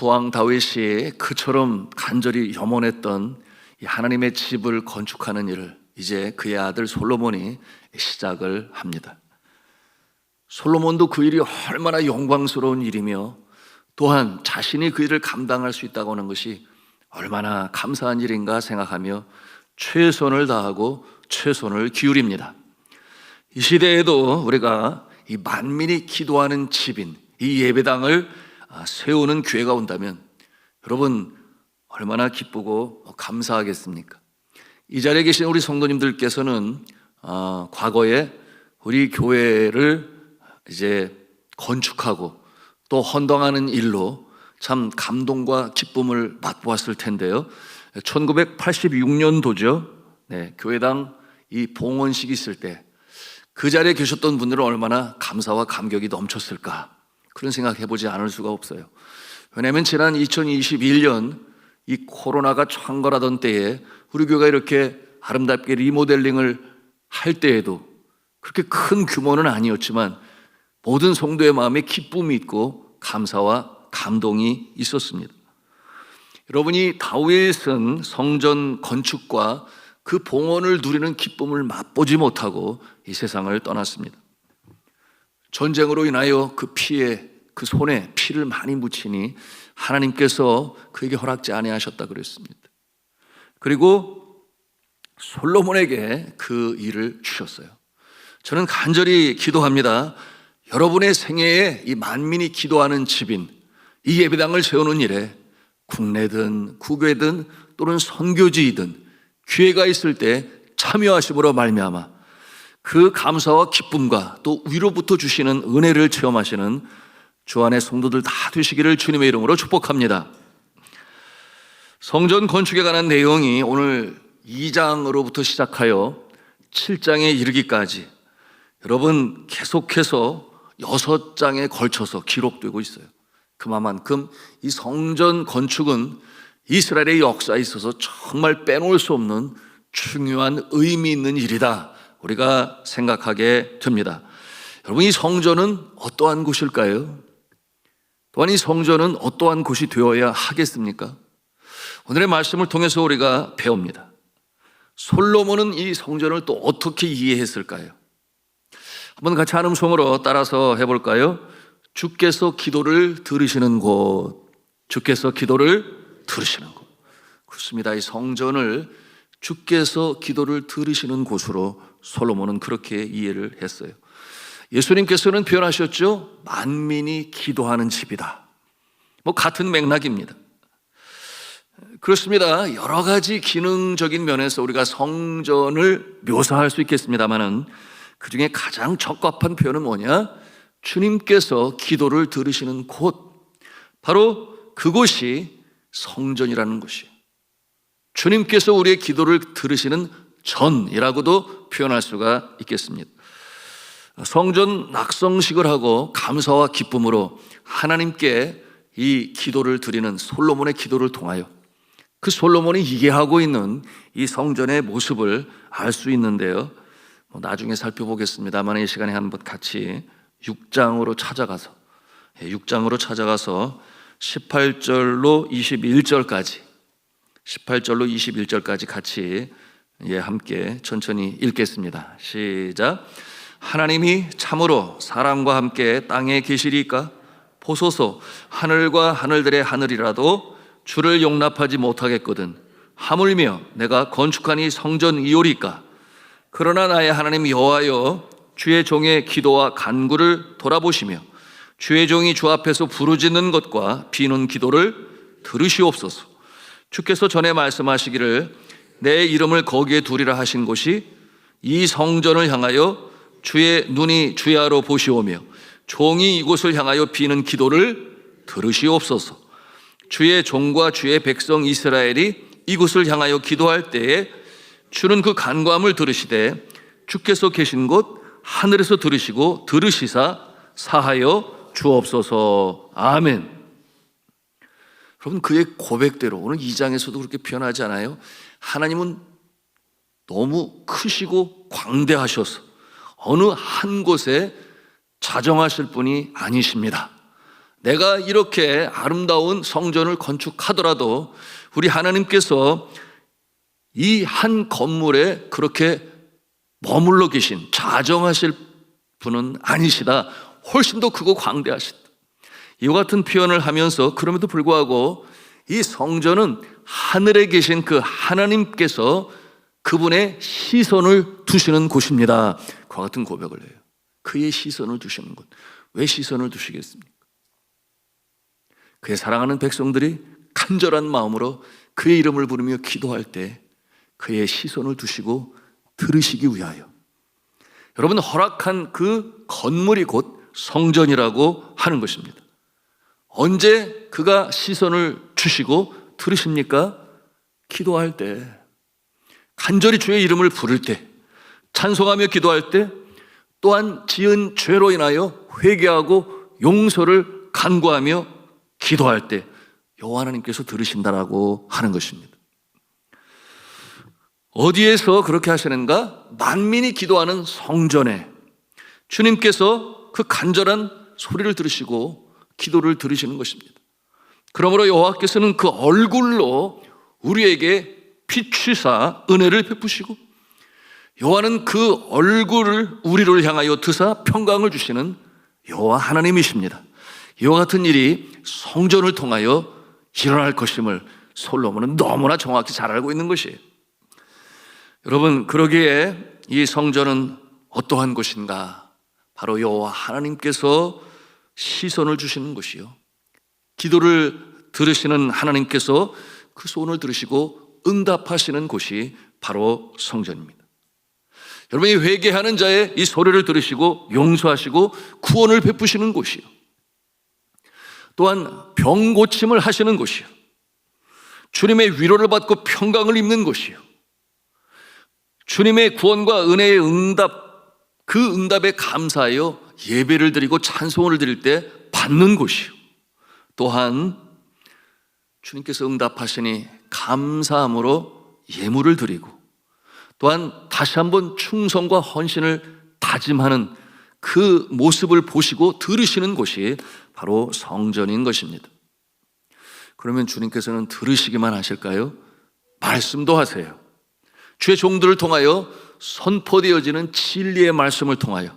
부왕 다윗이 그처럼 간절히 염원했던 이 하나님의 집을 건축하는 일을 이제 그의 아들 솔로몬이 시작을 합니다. 솔로몬도 그 일이 얼마나 영광스러운 일이며 또한 자신이 그 일을 감당할 수 있다고 하는 것이 얼마나 감사한 일인가 생각하며 최선을 다하고 최선을 기울입니다. 이 시대에도 우리가 이 만민이 기도하는 집인 이 예배당을 세우는 기회가 온다면 여러분 얼마나 기쁘고 감사하겠습니까? 이 자리에 계신 우리 성도님들께서는 과거에 우리 교회를 이제 건축하고 또 헌당하는 일로 참 감동과 기쁨을 맛보았을 텐데요. 1986년도죠. 교회당 이 봉헌식이 있을 때 그 자리에 계셨던 분들은 얼마나 감사와 감격이 넘쳤을까, 그런 생각 해보지 않을 수가 없어요. 왜냐하면 지난 2021년 이 코로나가 창궐하던 때에 우리 교회가 이렇게 아름답게 리모델링을 할 때에도 그렇게 큰 규모는 아니었지만 모든 성도의 마음에 기쁨이 있고 감사와 감동이 있었습니다. 여러분이 다윗은 성전 건축과 그 봉헌을 누리는 기쁨을 맛보지 못하고 이 세상을 떠났습니다. 전쟁으로 인하여 그 피에, 그 손에 피를 많이 묻히니 하나님께서 그에게 허락지 아니하셨다 그랬습니다. 그리고 솔로몬에게 그 일을 주셨어요. 저는 간절히 기도합니다. 여러분의 생애에 이 만민이 기도하는 집인 이 예배당을 세우는 일에 국내든 국외든 또는 선교지이든 기회가 있을 때 참여하심으로 말미암아 그 감사와 기쁨과 또 위로부터 주시는 은혜를 체험하시는 주 안의 성도들 다 되시기를 주님의 이름으로 축복합니다. 성전 건축에 관한 내용이 오늘 2장으로부터 시작하여 7장에 이르기까지 여러분 계속해서 6장에 걸쳐서 기록되고 있어요. 그만큼 이 성전 건축은 이스라엘의 역사에 있어서 정말 빼놓을 수 없는 중요한 의미 있는 일이다, 우리가 생각하게 됩니다. 여러분, 이 성전은 어떠한 곳일까요? 또한 이 성전은 어떠한 곳이 되어야 하겠습니까? 오늘의 말씀을 통해서 우리가 배웁니다. 솔로몬은 이 성전을 또 어떻게 이해했을까요? 한번 같이 한 음성으로 따라서 해볼까요? 주께서 기도를 들으시는 곳, 주께서 기도를 들으시는 곳. 그렇습니다. 이 성전을 주께서 기도를 들으시는 곳으로 솔로몬은 그렇게 이해를 했어요. 예수님께서는 표현하셨죠. 만민이 기도하는 집이다. 같은 맥락입니다. 그렇습니다. 여러 가지 기능적인 면에서 우리가 성전을 묘사할 수 있겠습니다만은 그 중에 가장 적합한 표현은 뭐냐? 주님께서 기도를 들으시는 곳, 바로 그곳이 성전이라는 것이에요. 주님께서 우리의 기도를 들으시는 전이라고도 표현할 수가 있겠습니다. 성전 낙성식을 하고 감사와 기쁨으로 하나님께 이 기도를 드리는 솔로몬의 기도를 통하여 그 솔로몬이 이해하고 있는 이 성전의 모습을 알 수 있는데요. 나중에 살펴보겠습니다만 이 시간에 한번 같이 6장으로 찾아가서 18절로 21절까지 같이 함께 천천히 읽겠습니다. 시작. 하나님이 참으로 사람과 함께 땅에 계시리까? 보소서, 하늘과 하늘들의 하늘이라도 주를 용납하지 못하겠거든. 하물며 내가 건축한 이 성전이오리까? 그러나 나의 하나님 여호와여, 주의 종의 기도와 간구를 돌아보시며 주의 종이 주 앞에서 부르짖는 것과 비는 기도를 들으시옵소서. 주께서 전에 말씀하시기를 내 이름을 거기에 두리라 하신 곳이 이 성전을 향하여 주의 눈이 주야로 보시오며 종이 이곳을 향하여 비는 기도를 들으시옵소서. 주의 종과 주의 백성 이스라엘이 이곳을 향하여 기도할 때에 주는 그 간구함을 들으시되 주께서 계신 곳 하늘에서 들으시고 들으시사 사하여 주옵소서. 아멘. 여러분, 그의 고백대로 오늘 2장에서도 그렇게 표현하지 않아요? 하나님은 너무 크시고 광대하셔서 어느 한 곳에 자정하실 분이 아니십니다. 내가 이렇게 아름다운 성전을 건축하더라도 우리 하나님께서 이 한 건물에 그렇게 머물러 계신 자정하실 분은 아니시다. 훨씬 더 크고 광대하시다. 이와 같은 표현을 하면서 그럼에도 불구하고 이 성전은 하늘에 계신 그 하나님께서 그분의 시선을 두시는 곳입니다. 그와 같은 고백을 해요. 그의 시선을 두시는 곳. 왜 시선을 두시겠습니까? 그의 사랑하는 백성들이 간절한 마음으로 그의 이름을 부르며 기도할 때 그의 시선을 두시고 들으시기 위하여 여러분 허락한 그 건물이 곧 성전이라고 하는 것입니다. 언제 그가 시선을 주시고 들으십니까? 기도할 때, 간절히 주의 이름을 부를 때, 찬송하며 기도할 때, 또한 지은 죄로 인하여 회개하고 용서를 간구하며 기도할 때 여호와 하나님께서 들으신다라고 하는 것입니다. 어디에서 그렇게 하시는가? 만민이 기도하는 성전에 주님께서 그 간절한 소리를 들으시고 기도를 들으시는 것입니다. 그러므로 여호와께서는 그 얼굴로 우리에게 비추사 은혜를 베푸시고 여호와는 그 얼굴을 우리를 향하여 드사 평강을 주시는 여호와 하나님이십니다. 이와 같은 일이 성전을 통하여 일어날 것임을 솔로몬은 너무나 정확히 잘 알고 있는 것이에요. 여러분, 그러기에 이 성전은 어떠한 곳인가? 바로 여호와 하나님께서 시선을 주시는 것이요, 기도를 들으시는 하나님께서 그 소원을 들으시고 응답하시는 곳이 바로 성전입니다. 여러분이 회개하는 자의 이 소리를 들으시고 용서하시고 구원을 베푸시는 곳이요, 또한 병 고침을 하시는 곳이요, 주님의 위로를 받고 평강을 입는 곳이요, 주님의 구원과 은혜의 응답, 그 응답에 감사하여 예배를 드리고 찬송을 드릴 때 받는 곳이요, 또한 주님께서 응답하시니 감사함으로 예물을 드리고 또한 다시 한번 충성과 헌신을 다짐하는 그 모습을 보시고 들으시는 곳이 바로 성전인 것입니다. 그러면 주님께서는 들으시기만 하실까요? 말씀도 하세요. 주의 종들을 통하여 선포되어지는 진리의 말씀을 통하여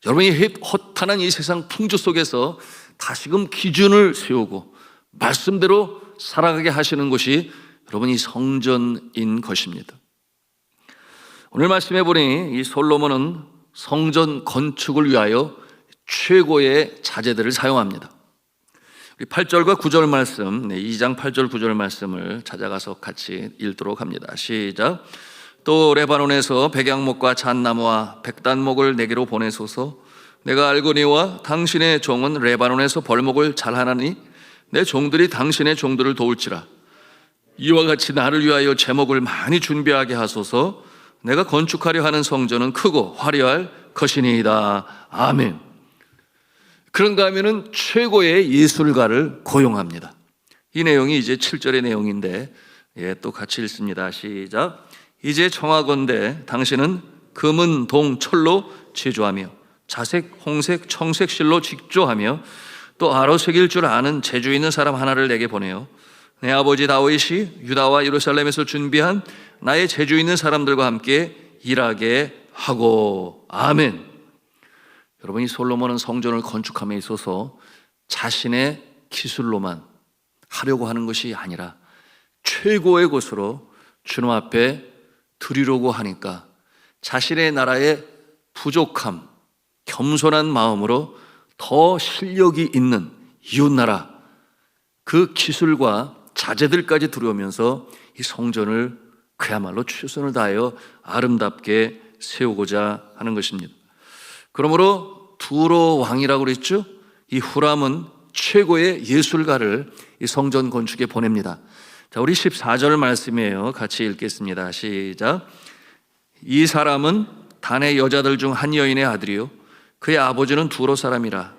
여러분이 허탄한 이 세상 풍조 속에서 다시금 기준을 세우고 말씀대로 살아가게 하시는 것이 여러분이 성전인 것입니다. 오늘 말씀해 보니 이 솔로몬은 성전 건축을 위하여 최고의 자재들을 사용합니다. 8절과 9절 말씀, 2장 8절 9절 말씀을 찾아가서 같이 읽도록 합니다. 시작. 또 레바논에서 백양목과 잣나무와 백단목을 내게로 보내소서. 내가 알거니와 당신의 종은 레바논에서 벌목을 잘하나니 내 종들이 당신의 종들을 도울지라. 이와 같이 나를 위하여 제목을 많이 준비하게 하소서. 내가 건축하려 하는 성전은 크고 화려할 것이니이다. 아멘. 그런가 하면은 최고의 예술가를 고용합니다. 이 내용이 이제 7절의 내용인데 또 같이 읽습니다. 시작. 이제 청하건대 당신은 금은 동 철로 제조하며 자색, 홍색, 청색 실로 직조하며 또 아로색일 줄 아는 재주 있는 사람 하나를 내게 보내요. 내 아버지 다윗이 유다와 예루살렘에서 준비한 나의 재주 있는 사람들과 함께 일하게 하고. 아멘. 여러분, 이 솔로몬은 성전을 건축함에 있어서 자신의 기술로만 하려고 하는 것이 아니라 최고의 곳으로 주님 앞에 드리려고 하니까 자신의 나라의 부족함, 겸손한 마음으로 더 실력이 있는 이웃나라 그 기술과 자재들까지 들어오면서 이 성전을 그야말로 최선을 다하여 아름답게 세우고자 하는 것입니다. 그러므로 두로 왕이라고 그랬죠. 이 후람은 최고의 예술가를 이 성전 건축에 보냅니다. 자, 우리 14절 말씀이에요. 같이 읽겠습니다. 시작. 이 사람은 단의 여자들 중 한 여인의 아들이요 그의 아버지는 두로 사람이라.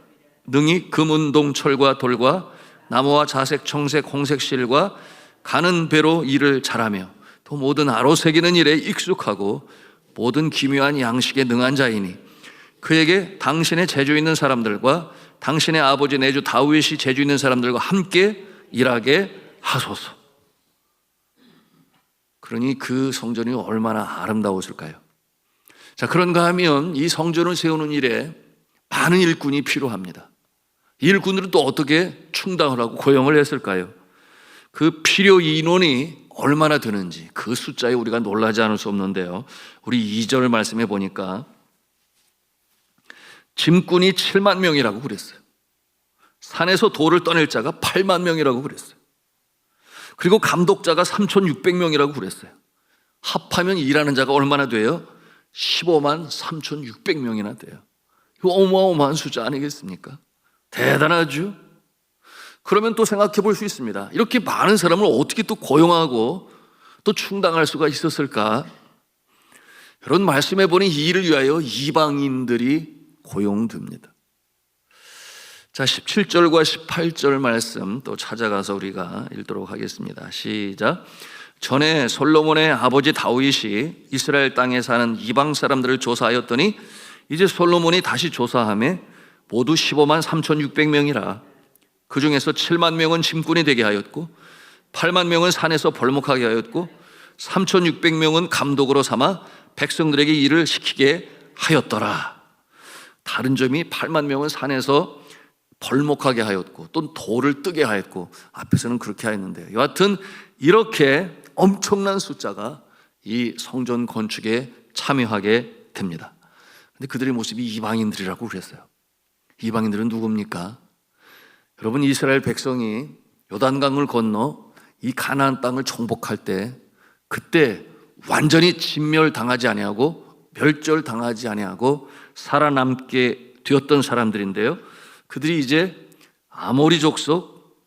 능히 금은동 철과 돌과 나무와 자색, 청색, 홍색 실과 가는 배로 일을 잘하며 또 모든 아로새기는 일에 익숙하고 모든 기묘한 양식에 능한 자이니 그에게 당신의 재주 있는 사람들과 당신의 아버지 내주 다윗이 재주 있는 사람들과 함께 일하게 하소서. 그러니 그 성전이 얼마나 아름다웠을까요? 자, 그런가 하면 이 성전을 세우는 일에 많은 일꾼이 필요합니다. 이 일꾼들은 또 어떻게 충당을 하고 고용을 했을까요? 그 필요 인원이 얼마나 되는지 그 숫자에 우리가 놀라지 않을 수 없는데요. 우리 2절 말씀해 보니까 짐꾼이 7만 명이라고 그랬어요. 산에서 돌을 떠낼 자가 8만 명이라고 그랬어요. 그리고 감독자가 3,600명이라고 그랬어요. 합하면 일하는 자가 얼마나 돼요? 15만 3,600명이나 돼요. 이거 어마어마한 숫자 아니겠습니까? 대단하죠? 그러면 또 생각해 볼 수 있습니다. 이렇게 많은 사람을 어떻게 또 고용하고 또 충당할 수가 있었을까? 이런 말씀해 보니 이 일을 위하여 이방인들이 고용됩니다. 자, 17절과 18절 말씀 또 찾아가서 우리가 읽도록 하겠습니다. 시작. 전에 솔로몬의 아버지 다윗이 이스라엘 땅에 사는 이방 사람들을 조사하였더니 이제 솔로몬이 다시 조사하며 모두 15만 3,600명이라. 그 중에서 7만 명은 짐꾼이 되게 하였고 8만 명은 산에서 벌목하게 하였고 3,600명은 감독으로 삼아 백성들에게 일을 시키게 하였더라. 다른 점이 8만 명은 산에서 벌목하게 하였고 또 돌을 뜨게 하였고 앞에서는 그렇게 하였는데 여하튼 이렇게 엄청난 숫자가 이 성전 건축에 참여하게 됩니다. 근데 그들의 모습이 이방인들이라고 그랬어요. 이방인들은 누굽니까? 여러분, 이스라엘 백성이 요단강을 건너 이 가나안 땅을 정복할 때 그때 완전히 진멸당하지 아니하고 멸절당하지 아니하고 살아남게 되었던 사람들인데요. 그들이 이제 아모리 족속,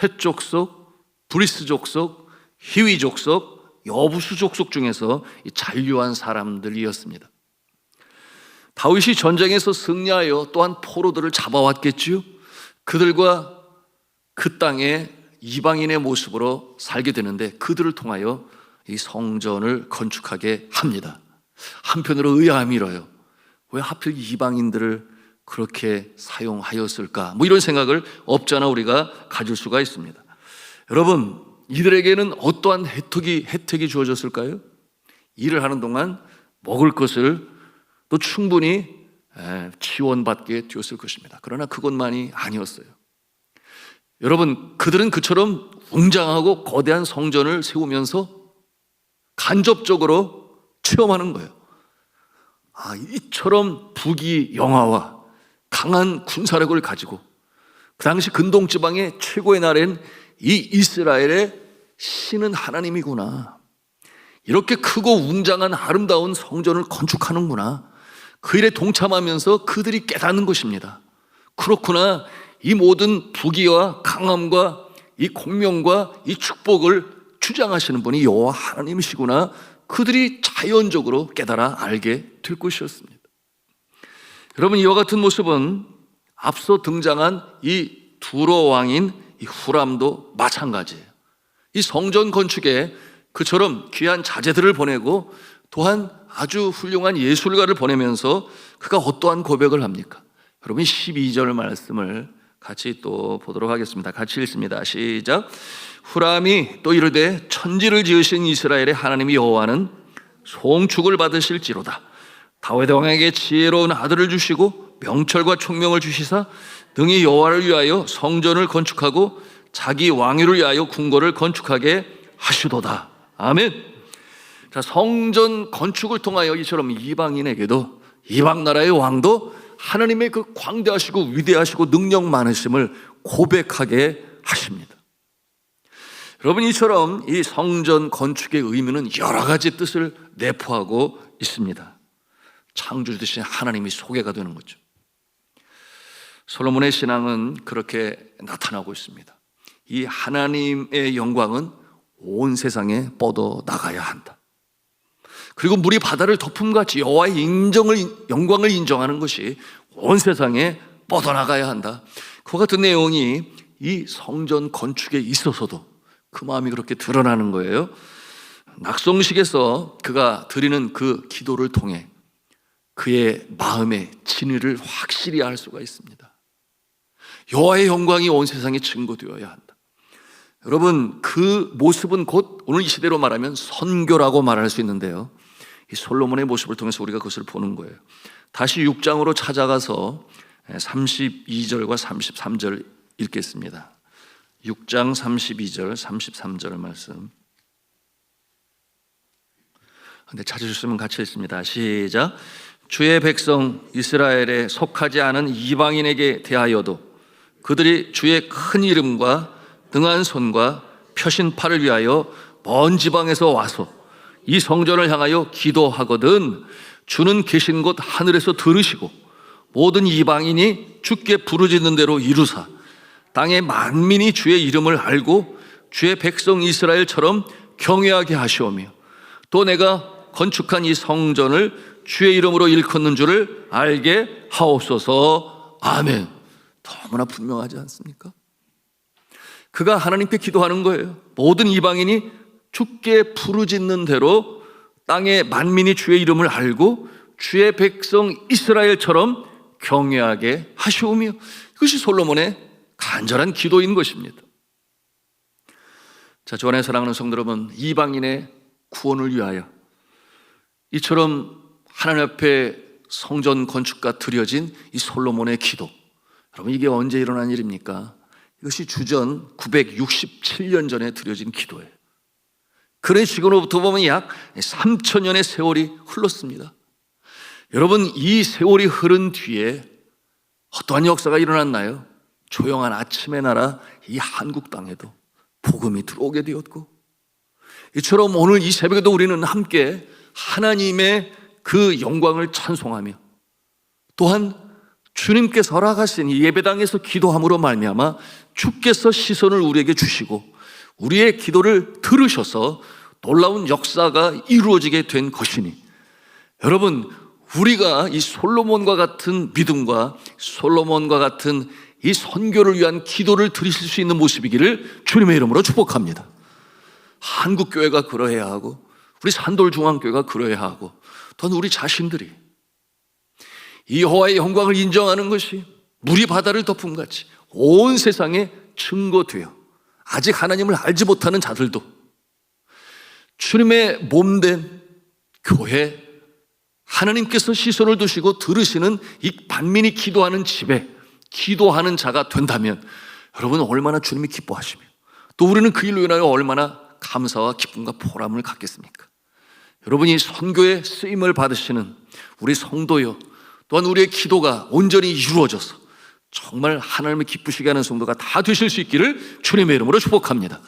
헷 족속, 브리스 족속, 히위 족속, 여부수 족속 중에서 잔류한 사람들이었습니다. 다윗이 전쟁에서 승리하여 또한 포로들을 잡아왔겠지요. 그들과 그 땅에 이방인의 모습으로 살게 되는데 그들을 통하여 이 성전을 건축하게 합니다. 한편으로 의아함이 일어요. 왜 하필 이방인들을 그렇게 사용하였을까? 뭐 이런 생각을 없잖아 우리가 가질 수가 있습니다. 여러분, 이들에게는 어떠한 혜택이 주어졌을까요? 일을 하는 동안 먹을 것을 또 충분히 지원받게 되었을 것입니다. 그러나 그것만이 아니었어요. 여러분, 그들은 그처럼 웅장하고 거대한 성전을 세우면서 간접적으로 체험하는 거예요. 이처럼 부귀영화와 강한 군사력을 가지고 그 당시 근동지방의 최고의 나라인 이 이스라엘의 신은 하나님이구나. 이렇게 크고 웅장한 아름다운 성전을 건축하는구나. 그 일에 동참하면서 그들이 깨닫는 것입니다. 그렇구나. 이 모든 부귀와 강함과 이 공명과 이 축복을 주장하시는 분이 여호와 하나님이시구나. 그들이 자연적으로 깨달아 알게 될 것이었습니다. 여러분, 이와 같은 모습은 앞서 등장한 이 두로 왕인 이 후람도 마찬가지예요. 이 성전 건축에 그처럼 귀한 자재들을 보내고 또한 아주 훌륭한 예술가를 보내면서 그가 어떠한 고백을 합니까? 여러분, 12절 말씀을 같이 또 보도록 하겠습니다. 같이 읽습니다. 시작. 후람이 또 이르되 천지를 지으신 이스라엘의 하나님 여호와는 송축을 받으실지로다. 다윗 왕에게 지혜로운 아들을 주시고 명철과 총명을 주시사 능히 여호와를 위하여 성전을 건축하고 자기 왕위를 위하여 궁궐을 건축하게 하시도다. 아멘. 자, 성전 건축을 통하여 이처럼 이방인에게도 이방 나라의 왕도 하나님의 그 광대하시고 위대하시고 능력 많으심을 고백하게 하십니다. 여러분, 이처럼 이 성전 건축의 의미는 여러 가지 뜻을 내포하고 있습니다. 창조 주신 하나님이 소개가 되는 거죠. 솔로몬의 신앙은 그렇게 나타나고 있습니다. 이 하나님의 영광은 온 세상에 뻗어 나가야 한다. 그리고 물이 바다를 덮음같이 여호와의 영광을 인정하는 것이 온 세상에 뻗어나가야 한다. 그와 같은 내용이 이 성전 건축에 있어서도 그 마음이 그렇게 드러나는 거예요. 낙성식에서 그가 드리는 그 기도를 통해 그의 마음의 진의를 확실히 알 수가 있습니다. 여호와의 영광이 온 세상에 증거되어야 한다. 여러분, 그 모습은 곧 오늘 이 시대로 말하면 선교라고 말할 수 있는데요, 이 솔로몬의 모습을 통해서 우리가 그것을 보는 거예요. 다시 6장으로 찾아가서 32절과 33절 읽겠습니다. 6장 32절 33절 말씀. 근데 찾으셨으면 같이 읽습니다. 시작. 주의 백성 이스라엘에 속하지 않은 이방인에게 대하여도 그들이 주의 큰 이름과 등한 손과 펴신 팔을 위하여 먼 지방에서 와서 이 성전을 향하여 기도하거든 주는 계신 곳 하늘에서 들으시고 모든 이방인이 주께 부르짖는 대로 이루사 땅의 만민이 주의 이름을 알고 주의 백성 이스라엘처럼 경외하게 하시오며 또 내가 건축한 이 성전을 주의 이름으로 일컫는 줄을 알게 하옵소서. 아멘. 너무나 분명하지 않습니까? 그가 하나님께 기도하는 거예요. 모든 이방인이 주께 부르짖는 대로 땅의 만민이 주의 이름을 알고 주의 백성 이스라엘처럼 경외하게 하시오며, 이것이 솔로몬의 간절한 기도인 것입니다. 자, 주 안에 사랑하는 성도 여러분, 이방인의 구원을 위하여 이처럼 하나님 앞에 성전 건축과 드려진 이 솔로몬의 기도, 여러분 이게 언제 일어난 일입니까? 이것이 주전 967년 전에 드려진 기도예요. 그런 시간으로부터 보면 약 3000년의 세월이 흘렀습니다. 여러분, 이 세월이 흐른 뒤에 어떠한 역사가 일어났나요? 조용한 아침의 나라 이 한국 땅에도 복음이 들어오게 되었고, 이처럼 오늘 이 새벽에도 우리는 함께 하나님의 그 영광을 찬송하며 또한 주님께서 허락하신 이 예배당에서 기도함으로 말미암아 주께서 시선을 우리에게 주시고 우리의 기도를 들으셔서 놀라운 역사가 이루어지게 된 것이니, 여러분, 우리가 이 솔로몬과 같은 믿음과 솔로몬과 같은 이 선교를 위한 기도를 드리실 수 있는 모습이기를 주님의 이름으로 축복합니다. 한국교회가 그러해야 하고 우리 산돌중앙교회가 그러해야 하고 또한 우리 자신들이 이 여호와의 영광을 인정하는 것이 물이 바다를 덮음같이 온 세상에 증거되어 아직 하나님을 알지 못하는 자들도 주님의 몸된 교회, 하나님께서 시선을 두시고 들으시는 이 만민이 기도하는 집에 기도하는 자가 된다면 여러분 얼마나 주님이 기뻐하시며 또 우리는 그 일로 인하여 얼마나 감사와 기쁨과 보람을 갖겠습니까? 여러분이 선교에 쓰임을 받으시는 우리 성도여, 또한 우리의 기도가 온전히 이루어져서 정말 하나님을 기쁘시게 하는 성도가 다 되실 수 있기를 주님의 이름으로 축복합니다.